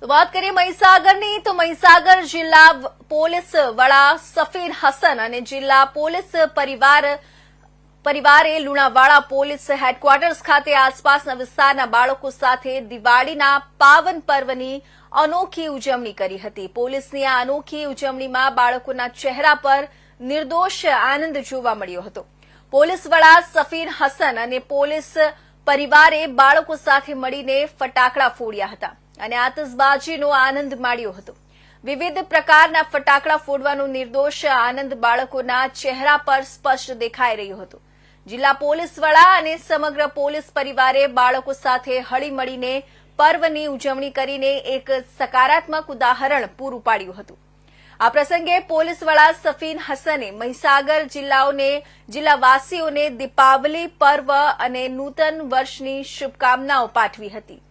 તો વાત કરીએ મહીસાગરની તો મહીસાગર જિલ્લા પોલીસ વડા સફીર હસન અને જિલ્લા પોલીસ પરિવારે લુણાવાડા પોલીસ હેડક્વાર્ટર્સ ખાતે આસપાસના વિસ્તારના બાળકો સાથે દિવાળીના પાવન પર્વની અનોખી ઉજવણી કરી હતી। પોલીસની આ અનોખી ઉજવણીમાં બાળકોના ચહેરા પર નિર્દોષ આનંદ જોવા મળ્યો હતો। પોલીસ વડા સફીર હસન અને પોલીસ પરિવારે બાળકો સાથે મળીને ફટાકડા ફોડ્યા હતા અને આતશબાજીનો આનંદ માણ્યો હતો। વિવિધ પ્રકારના ફટાકડા ફોડવાનો નિર્દોષ આનંદ બાળકોના ચહેરા પર સ્પષ્ટ દેખાઈ રહ્યો હતો। જિલ્લા પોલીસ વડા અને સમગ્ર પોલીસ પરિવારે બાળકો સાથે હળીમળીને પર્વની ઉજવણી કરીને એક સકારાત્મક ઉદાહરણ પૂરું પાડ્યું હતું। આ પ્રસંગે પોલીસ વડા સફીર હસને મહીસાગર જિલ્લાવાસીઓને દીપાવલી પર્વ અને નૂતન વર્ષની શુભકામનાઓ પાઠવી હતી।